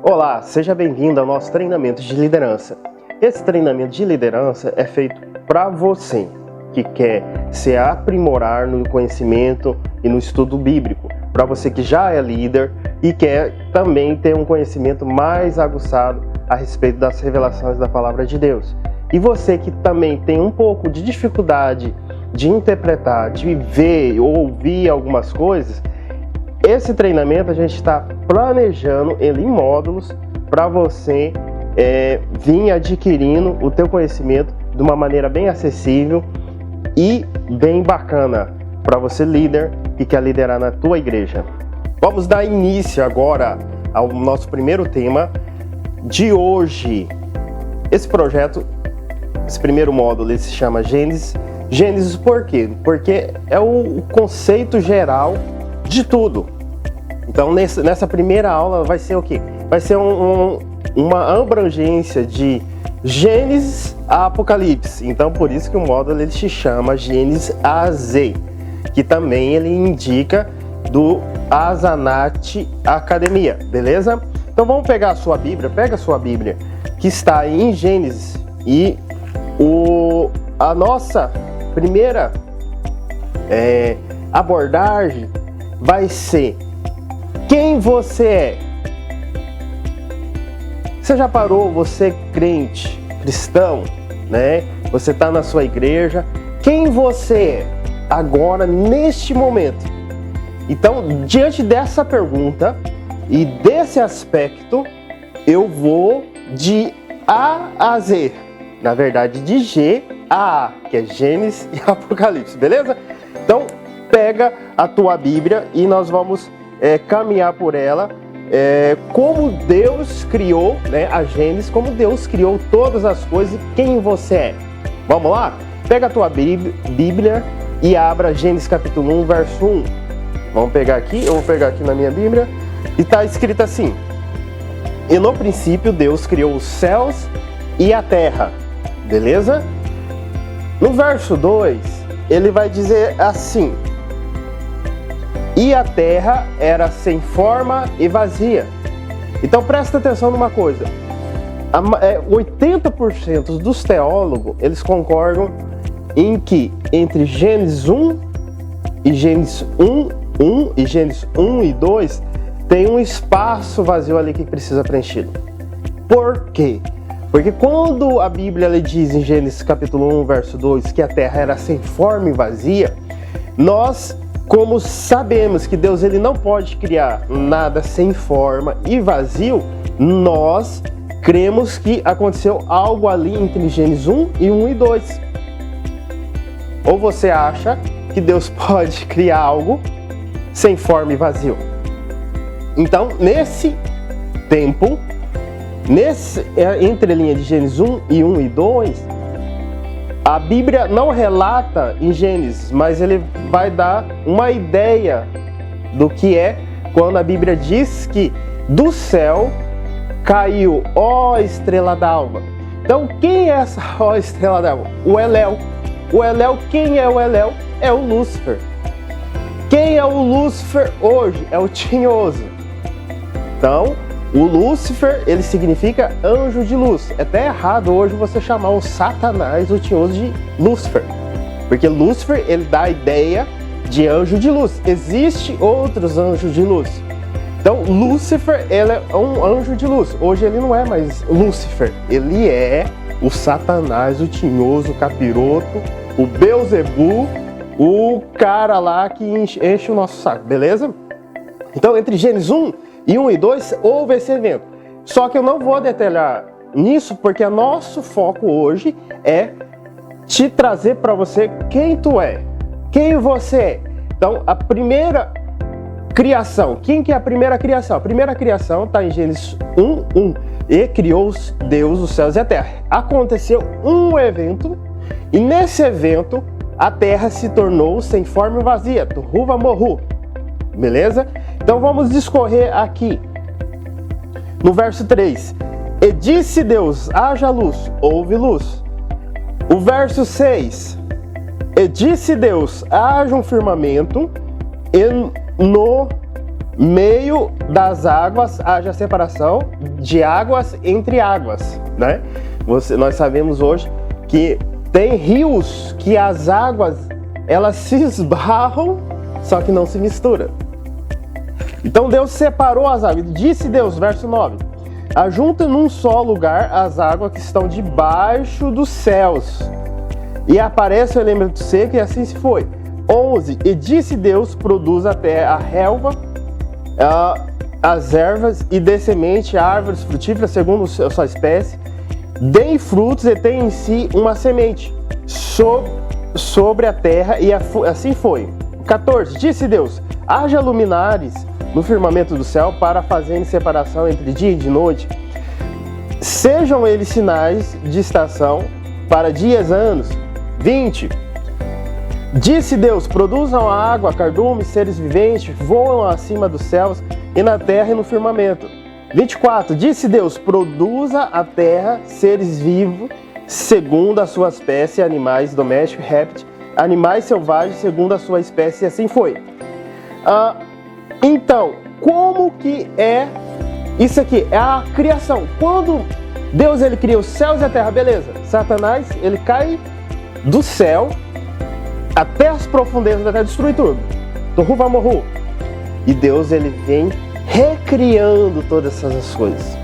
Olá, seja bem-vindo ao nosso treinamento de liderança. Esse treinamento de liderança é feito para você que quer se aprimorar no conhecimento e no estudo bíblico, para você que já é líder e quer também ter um conhecimento mais aguçado a respeito das revelações da palavra de Deus. E você que também tem um pouco de dificuldade de interpretar, de ver ou ouvir algumas coisas, esse treinamento a gente está planejando ele em módulos para você vir adquirindo o teu conhecimento de uma maneira bem acessível e bem bacana para você líder que quer liderar na tua igreja. Vamos dar início agora ao nosso primeiro tema de hoje. Esse projeto, esse primeiro módulo, ele se chama Gênesis. Gênesis por quê? Porque é o conceito geral de tudo. Então, nessa primeira aula vai ser o quê? Vai ser uma abrangência de Gênesis a Apocalipse. Então, por isso que o módulo ele se chama Gênesis a Z, que também ele indica do Azanat Academia, beleza? Então, vamos pegar a sua Bíblia, pega a sua Bíblia, que está em Gênesis, e a nossa primeira abordagem vai ser: quem você é? Você já parou, você crente, cristão, né? Você está na sua igreja. Quem você é agora, neste momento? Então, diante dessa pergunta e desse aspecto, eu vou de A a Z. Na verdade, de G a A, que é Gênesis e Apocalipse, beleza? Então, pega a tua Bíblia e nós vamos caminhar por ela, como Deus criou, né, a Gênesis, como Deus criou todas as coisas e quem você é. Vamos lá? Pega a tua Bíblia e abra Gênesis capítulo 1, verso 1. Vamos pegar aqui, eu vou pegar aqui na minha Bíblia, e está escrito assim: e no princípio Deus criou os céus e a terra, beleza? No verso 2, ele vai dizer assim: e a terra era sem forma e vazia. Então presta atenção numa coisa: 80% dos teólogos eles concordam em que entre Gênesis 1 e Gênesis 1 e Gênesis 1 e 2 tem um espaço vazio ali que precisa preenchido. Por quê? Porque quando a Bíblia ela diz em Gênesis capítulo 1, verso 2 que a terra era sem forma e vazia, nós, como sabemos que Deus ele não pode criar nada sem forma e vazio, nós cremos que aconteceu algo ali entre Gênesis 1 e 1 e 2. Ou você acha que Deus pode criar algo sem forma e vazio? Então, nesse tempo, entre a linha de Gênesis 1 e 1 e 2, a Bíblia não relata em Gênesis, mas ele vai dar uma ideia do que é quando a Bíblia diz que do céu caiu, ó estrela d'alva. Então, quem é essa ó estrela d'alva? O Elel. O Elel, quem é o Elel? É o Lúcifer. Quem é o Lúcifer hoje? É o Tinhoso. Então, o Lúcifer, ele significa anjo de luz. É até errado hoje você chamar o Satanás, o Tinhoso, de Lúcifer. Porque Lúcifer, ele dá a ideia de anjo de luz. Existem outros anjos de luz. Então, Lúcifer, ele é um anjo de luz. Hoje ele não é mais Lúcifer. Ele é o Satanás, o Tinhoso, o Capiroto, o Beuzebu, o cara lá que enche o nosso saco, beleza? Então, entre Gênesis 1 e 1 e 2, houve esse evento. Só que eu não vou detalhar nisso, porque o nosso foco hoje é te trazer para você quem tu é, quem você é. Então, a primeira criação, quem que é a primeira criação? A primeira criação está em Gênesis 1:1. E criou Deus os céus e a terra. Aconteceu um evento, e nesse evento, a terra se tornou sem forma e vazia. Tuhuva morru. Beleza? Então vamos discorrer aqui no verso 3. E disse Deus, haja luz, houve luz. O verso 6. E disse Deus, haja um firmamento, e no meio das águas haja separação de águas entre águas, né? Nós sabemos hoje que tem rios que as águas elas se esbarram, só que não se misturam. Então Deus separou as águas. Disse Deus, verso 9: ajunta num só lugar as águas que estão debaixo dos céus. E aparece o elemento seco, e assim se foi. 11. E disse Deus, produz a terra a relva, as ervas, e dê semente a árvores frutíferas segundo a sua espécie. Deem frutos e tem em si uma semente sobre a terra, e assim foi. 14. Disse Deus, haja luminares no firmamento do céu para fazerem separação entre dia e de noite. Sejam eles sinais de estação para dias, anos. 20. Disse Deus, produzam a água, cardume, seres viventes, voam acima dos céus e na terra e no firmamento. 24. Disse Deus, produza a terra seres vivos, segundo a sua espécie, animais domésticos, répteis, animais selvagens, segundo a sua espécie, e assim foi. Então, como que é isso aqui? É a criação. Quando Deus ele cria os céus e a terra, beleza. Satanás, ele cai do céu até as profundezas da terra, destrui tudo. Tohu Vamorhu. E Deus ele vem recriando todas essas coisas.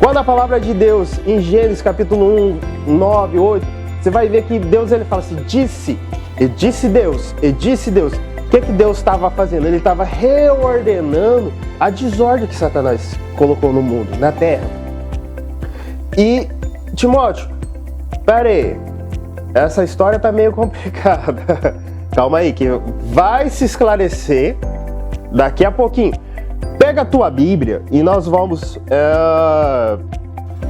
Quando a palavra de Deus, em Gênesis capítulo 1, 9, 8, você vai ver que Deus ele fala assim, disse Deus. O que Deus estava fazendo? Ele estava reordenando a desordem que Satanás colocou no mundo, na terra. E, Timóteo, pera aí, essa história tá meio complicada. Calma aí, que vai se esclarecer daqui a pouquinho. Pega a tua Bíblia e nós vamos...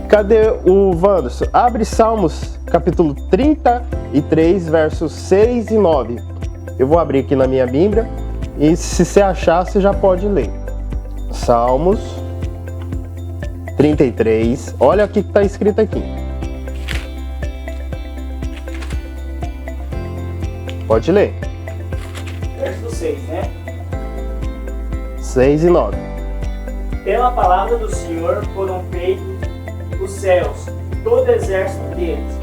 Cadê o Wanderson? Abre Salmos, capítulo 33, versos 6 e 9. Eu vou abrir aqui na minha Bíblia e se você achar, você já pode ler. Salmos 33. Olha o que está escrito aqui. Pode ler. Verso 6, né? 6 e 9. Pela palavra do Senhor foram feitos os céus, todo exército deles,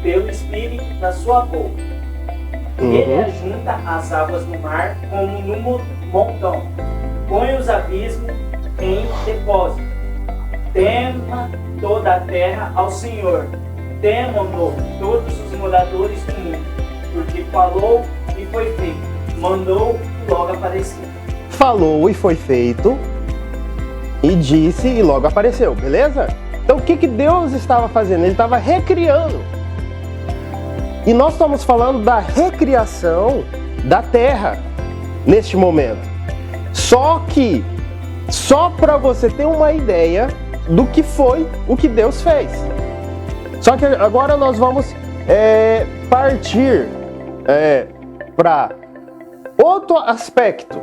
pelo Espírito da sua boca. Ele ajunta as águas do mar como num montão, põe os abismos em depósito. Tema toda a terra ao Senhor, temam-no todos os moradores do mundo, porque falou e foi feito, mandou e logo apareceu. Falou e foi feito, e disse e logo apareceu, beleza? Então o que Deus estava fazendo? Ele estava recriando. E nós estamos falando da recriação da terra neste momento. Só para você ter uma ideia do que foi o que Deus fez. Só que agora nós vamos partir para outro aspecto,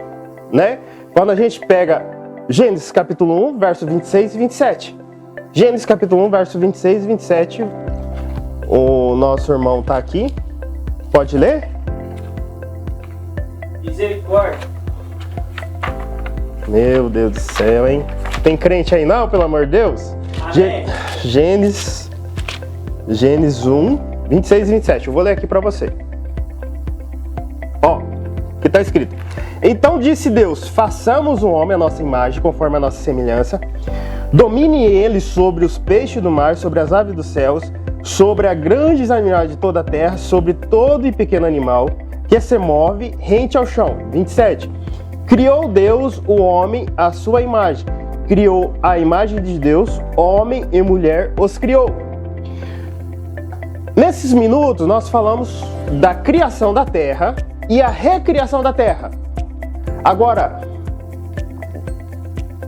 né? Quando a gente pega Gênesis capítulo 1, verso 26 e 27. Gênesis capítulo 1, verso 26 e 27. O nosso irmão está aqui. Pode ler? Misericórdia. Meu Deus do céu, hein? Tem crente aí não, pelo amor de Deus? Amém. Gênesis 1, 26 e 27. Eu vou ler aqui para você. Ó, que está escrito. Então disse Deus, façamos um homem à nossa imagem, conforme a nossa semelhança. Domine ele sobre os peixes do mar, sobre as aves dos céus, sobre a grandes animais de toda a terra, sobre todo e pequeno animal que se move rente ao chão. 27. Criou Deus o homem à sua imagem. Criou a imagem de Deus, homem e mulher os criou. Nesses minutos nós falamos da criação da terra e a recriação da terra. Agora,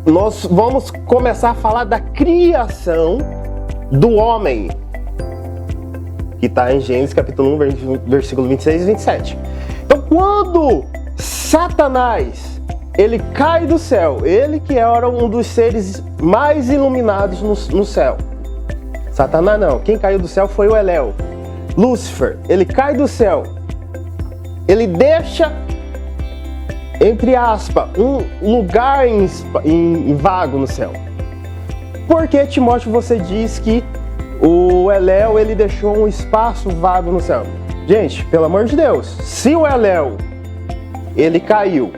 nós vamos começar a falar da criação do homem, que está em Gênesis capítulo 1, versículo 26 e 27. Então, quando Satanás, ele cai do céu, ele que era um dos seres mais iluminados no céu. Satanás não, quem caiu do céu foi o Eléu. Lúcifer, ele cai do céu, ele deixa entre aspas, um lugar em vago no céu. Por que, Timóteo, você diz que o Eléu, ele deixou um espaço vago no céu? Gente, pelo amor de Deus, se o Eléu, ele caiu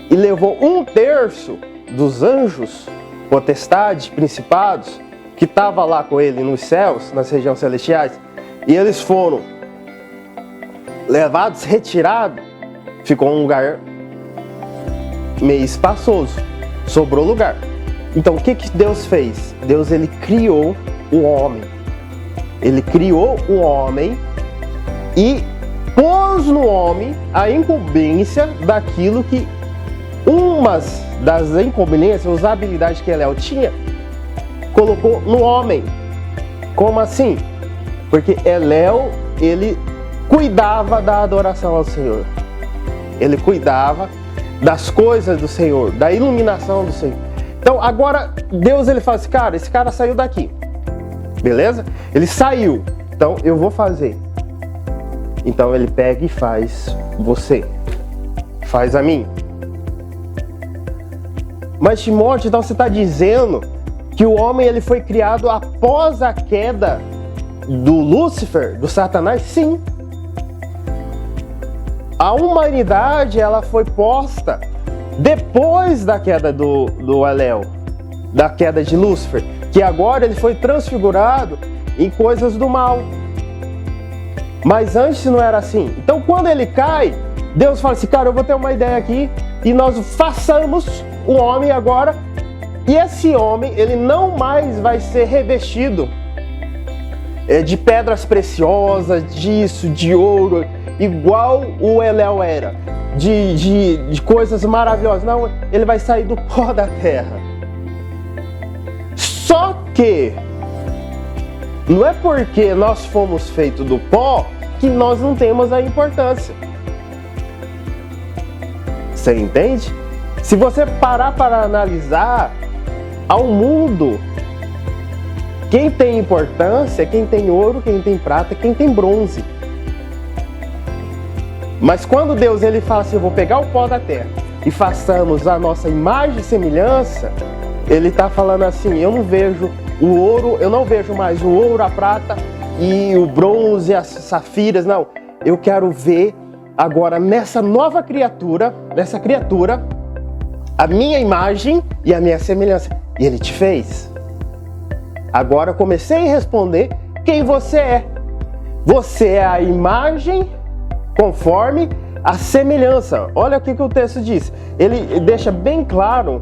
e levou 1/3 dos anjos, potestades, principados, que estava lá com ele nos céus, nas regiões celestiais, e eles foram levados, retirados, ficou um lugar meio espaçoso, sobrou lugar. Então o que Deus fez? Deus, ele criou o homem. Ele criou o homem e pôs no homem a incumbência daquilo que umas das incumbências, as habilidades que Eléu tinha, colocou no homem. Como assim? Porque Eléu, ele cuidava da adoração ao Senhor. Ele cuidava das coisas do Senhor, da iluminação do Senhor. Então agora Deus, ele fala assim, cara, esse cara saiu daqui. Beleza? Ele saiu. Então eu vou fazer. Então ele pega e faz você. Faz a mim. Mas Timóteo, então você está dizendo que o homem, ele foi criado após a queda do Lúcifer, do Satanás? Sim. A humanidade, ela foi posta depois da queda do Eléu, da queda de Lúcifer, que agora ele foi transfigurado em coisas do mal. Mas antes não era assim. Então quando ele cai, Deus fala assim, cara, eu vou ter uma ideia aqui e nós façamos o homem agora, e esse homem, ele não mais vai ser revestido de pedras preciosas, disso, de ouro, igual o Eléu era, de coisas maravilhosas. Não, ele vai sair do pó da terra. Só que não é porque nós fomos feitos do pó que nós não temos a importância. Você entende? Se você parar para analisar ao mundo, quem tem importância é quem tem ouro, quem tem prata, quem tem bronze. Mas quando Deus, ele fala assim, eu vou pegar o pó da terra e façamos a nossa imagem e semelhança, ele está falando assim, eu não vejo o ouro, eu não vejo mais o ouro, a prata e o bronze, as safiras, não. Eu quero ver agora nessa nova criatura, a minha imagem e a minha semelhança. E ele te fez. Agora eu comecei a responder quem você é. Você é a imagem conforme a semelhança. Olha o que o texto diz. Ele deixa bem claro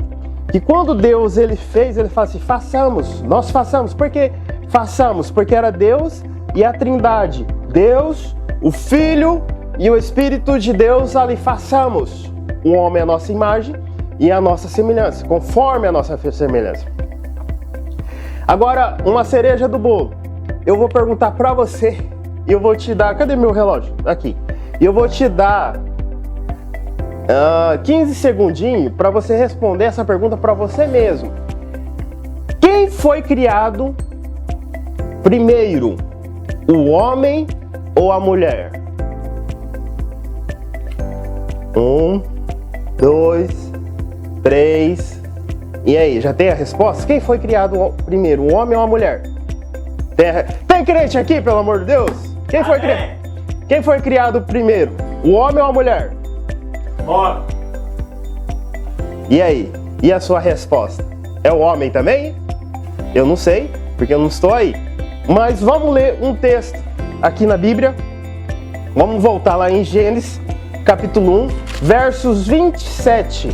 que quando Deus, ele fez, ele fala assim, façamos, nós façamos. Por que façamos? Porque era Deus e a Trindade. Deus, o Filho e o Espírito de Deus ali, façamos o homem à nossa imagem e a nossa semelhança, conforme a nossa semelhança. Agora, uma cereja do bolo. Eu vou perguntar para você e eu vou te dar... Cadê meu relógio? Aqui. E eu vou te dar 15 segundinhos para você responder essa pergunta para você mesmo. Quem foi criado primeiro? O homem ou a mulher? 1, 2, 3. E aí, já tem a resposta? Quem foi criado primeiro, o homem ou a mulher? Tem crente aqui, pelo amor de Deus? Quem foi criado primeiro, o homem ou a mulher? Homem. E aí? E a sua resposta? É o homem também? Eu não sei, porque eu não estou aí. Mas vamos ler um texto aqui na Bíblia. Vamos voltar lá em Gênesis, capítulo 1, versos 27.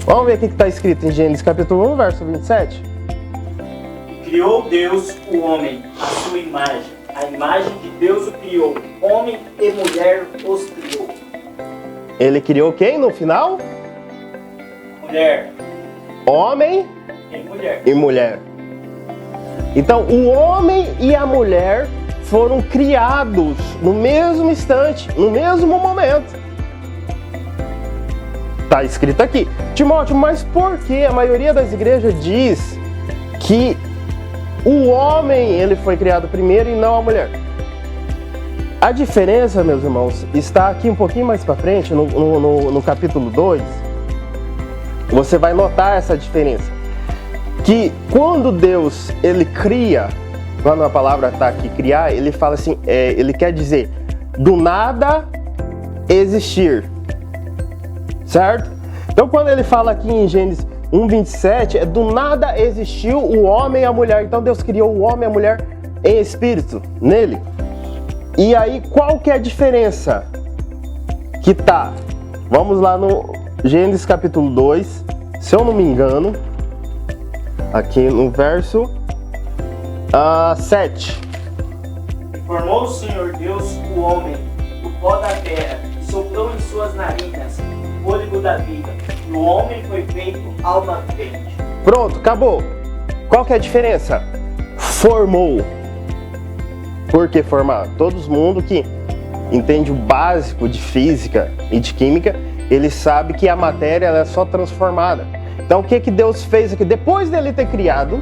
Vamos ver o que está escrito em Gênesis, capítulo 1, verso 27. Criou Deus o homem, a sua imagem. A imagem de Deus o criou. Homem e mulher os criou. Ele criou quem no final? Mulher. Homem e mulher. Então, o homem e a mulher foram criados no mesmo instante, no mesmo momento. Está escrito aqui. Timóteo, mas por que a maioria das igrejas diz que o homem, ele foi criado primeiro e não a mulher? A diferença, meus irmãos, está aqui um pouquinho mais para frente, no capítulo 2. Você vai notar essa diferença. Que quando Deus, ele cria, quando a palavra está aqui, criar, ele fala assim, ele quer dizer, do nada existir. Certo? Então quando ele fala aqui em Gênesis 1:27, do nada existiu o homem e a mulher. Então Deus criou o homem e a mulher em espírito, nele. E aí, qual que é a diferença que tá? Vamos lá no Gênesis capítulo 2, se eu não me engano, aqui no verso 7. Formou o Senhor Deus o homem do pó da terra, e soprou em suas narinas o fôlego da vida, e o homem foi feito alma vivente. Pronto, acabou. Qual que é a diferença? Formou. Por que formar? Todo mundo que entende o básico de física e de química, ele sabe que a matéria ela é só transformada. Então o que Deus fez aqui? Depois dele ter criado,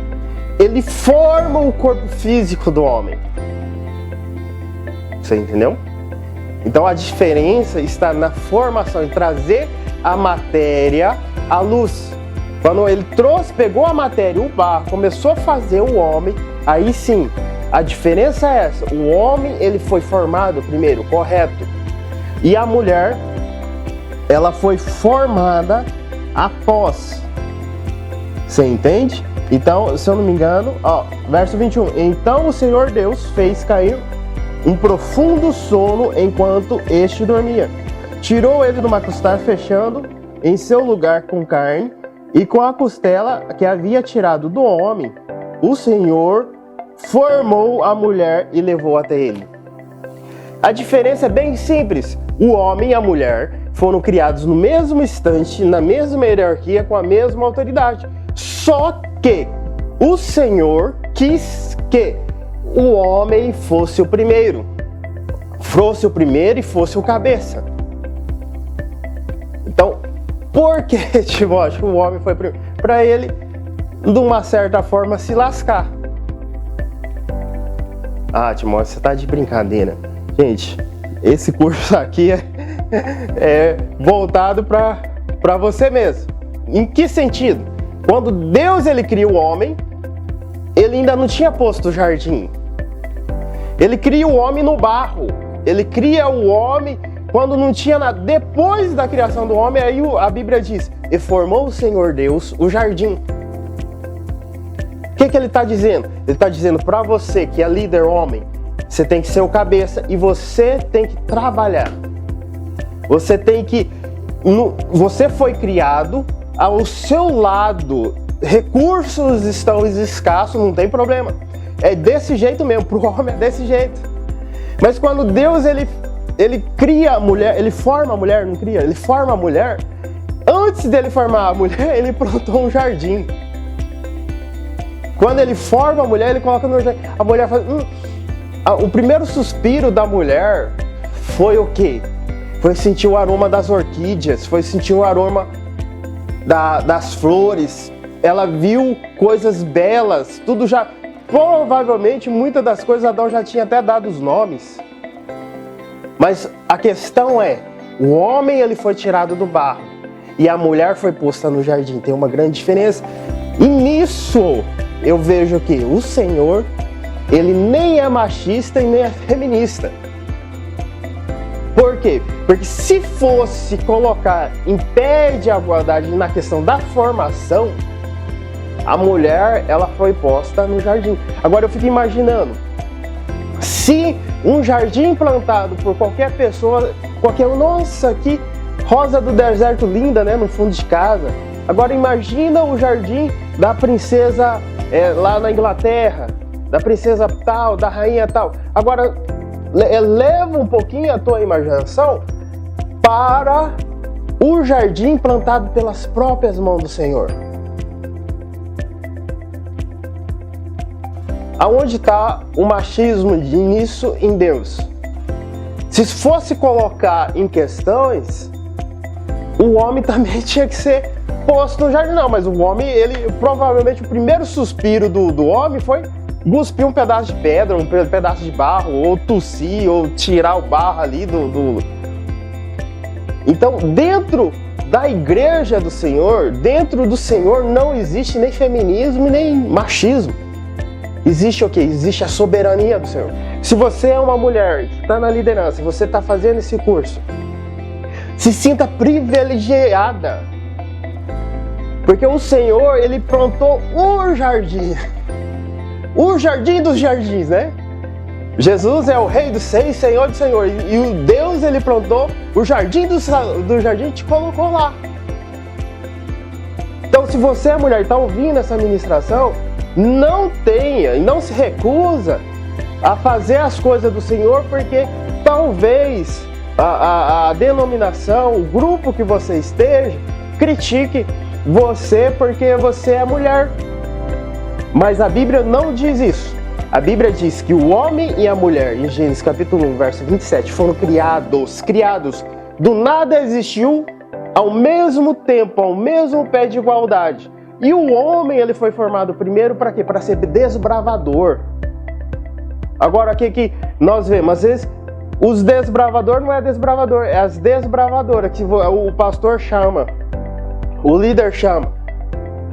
ele forma o corpo físico do homem. Você entendeu? Então a diferença está na formação, em trazer a matéria à luz. Quando ele pegou a matéria, o barro, começou a fazer o homem, aí sim, a diferença é essa. O homem, ele foi formado primeiro, correto. E a mulher, ela foi formada após. Você entende? Então, se eu não me engano, verso 21. Então o Senhor Deus fez cair um profundo sono enquanto este dormia. Tirou ele de uma costela, fechando em seu lugar com carne, e com a costela que havia tirado do homem, o Senhor formou a mulher e levou até ele. A diferença é bem simples. O homem e a mulher foram criados no mesmo instante, na mesma hierarquia, com a mesma autoridade. Só que o Senhor quis que o homem fosse o primeiro. Fosse o primeiro e fosse o cabeça. Então, por que, Timóteo, o homem foi o primeiro? Para ele, de uma certa forma, se lascar. Ah, Timóteo, você tá de brincadeira. Gente, esse curso aqui é voltado para você mesmo. Em que sentido? Quando Deus ele cria o homem, ele ainda não tinha posto o jardim. Ele cria o homem no barro. Ele cria o homem quando não tinha nada. Depois da criação do homem, aí a Bíblia diz, e formou o Senhor Deus o jardim. O que ele está dizendo? Ele está dizendo para você que é líder homem, você tem que ser o cabeça e você tem que trabalhar. Você tem que... Você foi criado, ao seu lado, recursos estão escassos, não tem problema. É desse jeito mesmo, para o homem é desse jeito. Mas quando Deus ele cria a mulher, ele forma a mulher, não cria? Ele forma a mulher. Antes dele formar a mulher, ele plantou um jardim. Quando ele forma a mulher, ele coloca no jardim. A mulher faz... O primeiro suspiro da mulher foi o quê? Foi sentir o aroma das orquídeas, foi sentir o aroma das flores. Ela viu coisas belas, tudo já... Provavelmente, muitas das coisas Adão já tinha até dado os nomes. Mas a questão é, o homem ele foi tirado do barro e a mulher foi posta no jardim. Tem uma grande diferença. E nisso eu vejo que o Senhor, ele nem é machista e nem é feminista. Por quê? Porque se fosse colocar em pé de igualdade na questão da formação, a mulher, ela foi posta no jardim. Agora eu fico imaginando, se um jardim plantado por qualquer pessoa, nossa, que rosa do deserto linda, né, no fundo de casa. Agora imagina o jardim da princesa lá na Inglaterra, da princesa tal, da rainha tal. Agora leva um pouquinho a tua imaginação para o jardim plantado pelas próprias mãos do Senhor. Aonde está o machismo nisso em Deus? Se fosse colocar em questões, o homem também tinha que ser posto no jardim. Não, mas o homem, ele provavelmente o primeiro suspiro do homem foi cuspir um pedaço de pedra, um pedaço de barro, ou tossir, ou tirar o barro ali do... Então, dentro da igreja do Senhor, dentro do Senhor não existe nem feminismo nem machismo. Existe o quê? Existe a soberania do Senhor. Se você é uma mulher que está na liderança, você está fazendo esse curso, se sinta privilegiada. Porque o Senhor, Ele plantou o jardim dos jardins, né? Jesus é o Rei dos Seis, Senhor do Senhor. E o Deus, Ele plantou o jardim do jardim e te colocou lá. Então, se você é mulher e está ouvindo essa ministração, não se recusa a fazer as coisas do Senhor, porque talvez a denominação, o grupo que você esteja, critique você porque você é mulher. Mas a Bíblia não diz isso. A Bíblia diz que o homem e a mulher, em Gênesis capítulo 1, verso 27, foram criados. Do nada existiu, ao mesmo tempo, ao mesmo pé de igualdade. E o homem, ele foi formado primeiro para quê? Para ser desbravador. Agora, o que nós vemos? Às vezes, os desbravadores não é desbravador, é as desbravadoras que o pastor chama, o líder chama.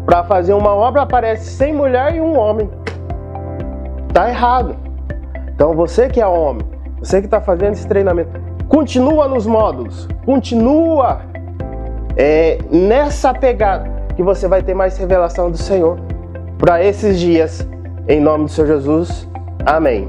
Para fazer uma obra, aparece 100 mulheres e um homem. Tá errado. Então, você que é homem, você que está fazendo esse treinamento, continua nos módulos, continua nessa pegada, que você vai ter mais revelação do Senhor para esses dias. Em nome do Senhor Jesus. Amém.